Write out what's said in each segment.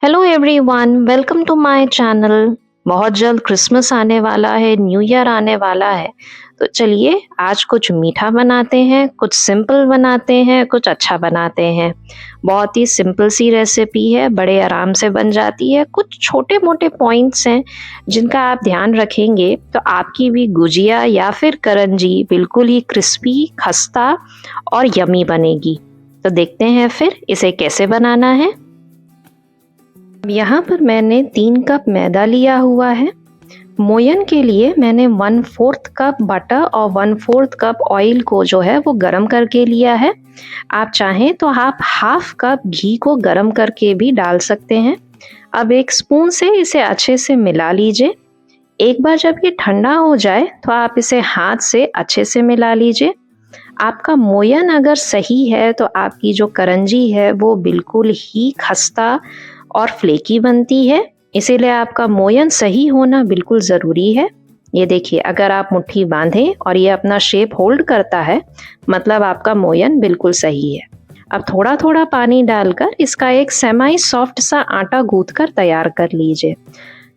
Hello everyone, welcome to my channel. बहुत जल्द Christmas आने वाला है, न्यू ईयर आने वाला है। तो चलिए आज कुछ मीठा बनाते हैं, कुछ सिंपल बनाते हैं, कुछ अच्छा बनाते हैं। बहुत ही सिंपल सी रेसिपी है, बड़े आराम से बन जाती है। कुछ छोटे मोटे पॉइंट्स हैं जिनका आप ध्यान रखेंगे तो आपकी भी गुजिया या फिर करंजी बिल्कुल ही क्रिस्पी, खस्ता और यमी बनेगी। तो देखते हैं फिर इसे कैसे बनाना है। अब यहाँ पर मैंने 3 कप मैदा लिया हुआ है। मोयन के लिए मैंने 1/4 कप बटर और 1/4 कप ऑयल को जो है वो गरम करके लिया है। आप चाहें तो आप हाफ कप घी को गरम करके भी डाल सकते हैं। अब एक स्पून से इसे अच्छे से मिला लीजिए। एक बार जब ये ठंडा हो जाए तो आप इसे हाथ से अच्छे से मिला लीजिए। आपका मोयन अगर सही है तो आपकी जो करंजी है वो बिल्कुल ही खस्ता और फ्लेकी बनती है। इसीलिए आपका मोयन सही होना बिल्कुल ज़रूरी है। ये देखिए, अगर आप मुट्ठी बांधें और ये अपना शेप होल्ड करता है मतलब आपका मोयन बिल्कुल सही है। अब थोड़ा थोड़ा पानी डालकर इसका एक सेमी सॉफ्ट सा आटा गूंथ कर तैयार कर लीजिए।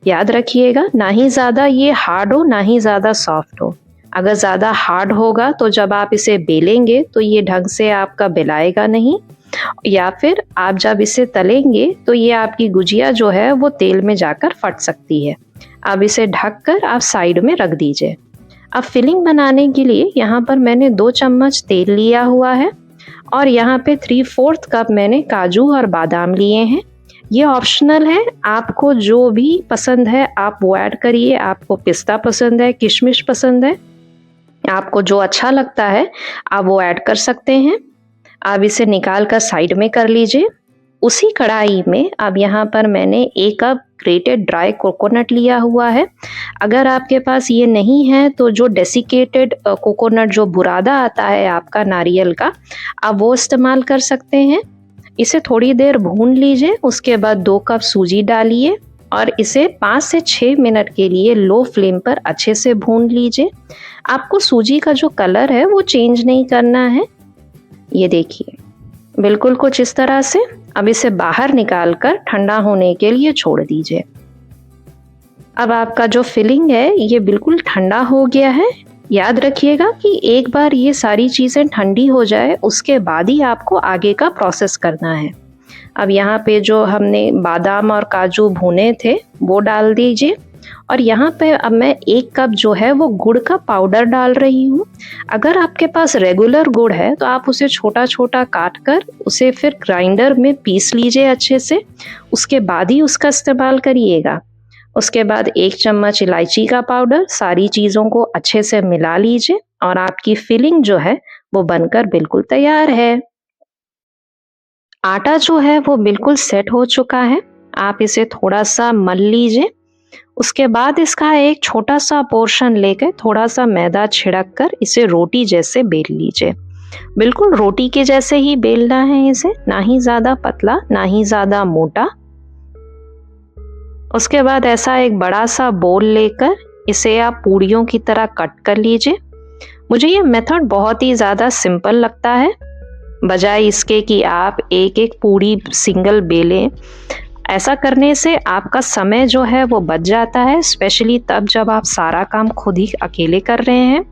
याद रखिएगा, ना ही ज़्यादा ये हार्ड हो ना ही ज़्यादा सॉफ्ट हो। अगर ज़्यादा हार्ड होगा तो जब आप इसे बेलेंगे तो ये ढंग से आपका बेलाएगा नहीं, या फिर आप जब इसे तलेंगे तो ये आपकी गुजिया जो है वो तेल में जाकर फट सकती है। अब इसे ढककर आप साइड में रख दीजिए। अब फिलिंग बनाने के लिए यहाँ पर मैंने 2 चम्मच तेल लिया हुआ है और यहाँ पे 3/4 कप मैंने काजू और बादाम लिए हैं। ये ऑप्शनल है, आपको जो भी पसंद है आप वो ऐड करिए। आपको पिस्ता पसंद है, किशमिश पसंद है, आपको जो अच्छा लगता है आप वो ऐड कर सकते हैं। अब इसे निकाल कर साइड में कर लीजिए। उसी कढ़ाई में अब यहाँ पर मैंने 1 कप ग्रेटेड ड्राई कोकोनट लिया हुआ है। अगर आपके पास ये नहीं है तो जो डेसिकेटेड कोकोनट जो बुरादा आता है आपका नारियल का, आप वो इस्तेमाल कर सकते हैं। इसे थोड़ी देर भून लीजिए। उसके बाद 2 कप सूजी डालिए और इसे 5 से 6 मिनट के लिए लो फ्लेम पर अच्छे से भून लीजिए। आपको सूजी का जो कलर है वो चेंज नहीं करना है। ये देखिए, बिल्कुल कुछ इस तरह से। अब इसे बाहर निकालकर ठंडा होने के लिए छोड़ दीजिए। अब आपका जो फिलिंग है ये बिल्कुल ठंडा हो गया है। याद रखिएगा कि एक बार ये सारी चीज़ें ठंडी हो जाए उसके बाद ही आपको आगे का प्रोसेस करना है। अब यहाँ पे जो हमने बादाम और काजू भुने थे वो डाल दीजिए और यहाँ पे अब मैं 1 कप जो है वो गुड़ का पाउडर डाल रही हूँ। अगर आपके पास रेगुलर गुड़ है तो आप उसे छोटा छोटा काट कर उसे फिर ग्राइंडर में पीस लीजिए अच्छे से, उसके बाद ही उसका इस्तेमाल करिएगा। उसके बाद 1 चम्मच इलायची का पाउडर, सारी चीज़ों को अच्छे से मिला लीजिए और आपकी फिलिंग जो है वो बनकर बिल्कुल तैयार है। आटा जो है वो बिल्कुल सेट हो चुका है। आप इसे थोड़ा सा मल लीजिए। उसके बाद इसका एक छोटा सा पोर्शन लेकर थोड़ा सा मैदा छिड़क कर इसे रोटी जैसे बेल लीजिए। बिल्कुल रोटी के जैसे ही बेलना है इसे, ना ही ज़्यादा पतला ना ही ज़्यादा मोटा। उसके बाद ऐसा एक बड़ा सा बोल लेकर इसे आप पूड़ियों की तरह कट कर लीजिए। मुझे ये मेथड बहुत ही ज़्यादा सिंपल लगता है, बजाय इसके कि आप एक एक पूड़ी सिंगल बेलें। ऐसा करने से आपका समय जो है वो बच जाता है, स्पेशली तब जब आप सारा काम खुद ही अकेले कर रहे हैं।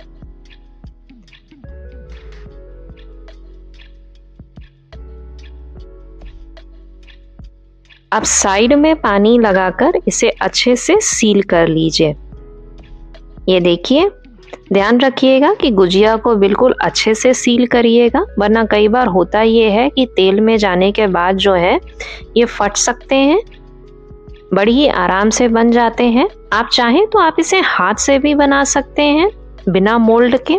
अब साइड में पानी लगाकर इसे अच्छे से सील कर लीजिए। ये देखिए, ध्यान रखिएगा कि गुजिया को बिल्कुल अच्छे से सील करिएगा, वरना कई बार होता ये है कि तेल में जाने के बाद जो है ये फट सकते हैं। बड़ी ही आराम से बन जाते हैं। आप चाहें तो आप इसे हाथ से भी बना सकते हैं बिना मोल्ड के।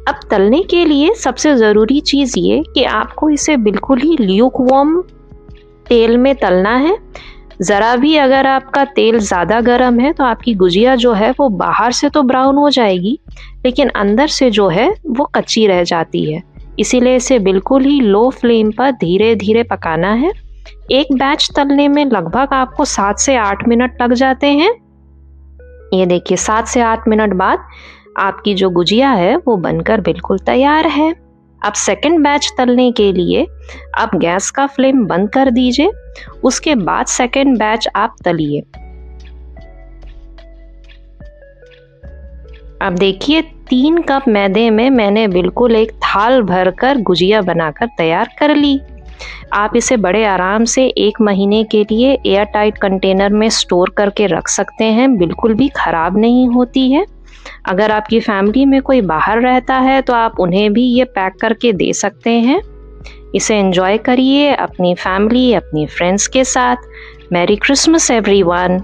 अब तलने के लिए सबसे ज़रूरी चीज़ ये कि आपको इसे बिल्कुल ही ल्यूक वार्म तेल में तलना है। ज़रा भी अगर आपका तेल ज़्यादा गर्म है तो आपकी गुजिया जो है वो बाहर से तो ब्राउन हो जाएगी लेकिन अंदर से जो है वो कच्ची रह जाती है। इसीलिए इसे बिल्कुल ही लो फ्लेम पर धीरे धीरे पकाना है। एक बैच तलने में लगभग आपको 7 से 8 मिनट लग जाते हैं। ये देखिए, 7 से 8 मिनट बाद आपकी जो गुजिया है वो बनकर बिल्कुल तैयार है। अब सेकंड बैच तलने के लिए आप गैस का फ्लेम बंद कर दीजिए। उसके बाद सेकंड बैच आप तलिए। अब देखिए 3 कप मैदे में मैंने बिल्कुल एक थाल भरकर गुजिया बनाकर तैयार कर ली। आप इसे बड़े आराम से 1 महीने के लिए एयर टाइट कंटेनर में स्टोर करके रख सकते हैं, बिल्कुल भी खराब नहीं होती है। अगर आपकी फैमिली में कोई बाहर रहता है तो आप उन्हें भी ये पैक करके दे सकते हैं। इसे एंजॉय करिए अपनी फैमिली, अपनी फ्रेंड्स के साथ। Merry Christmas everyone.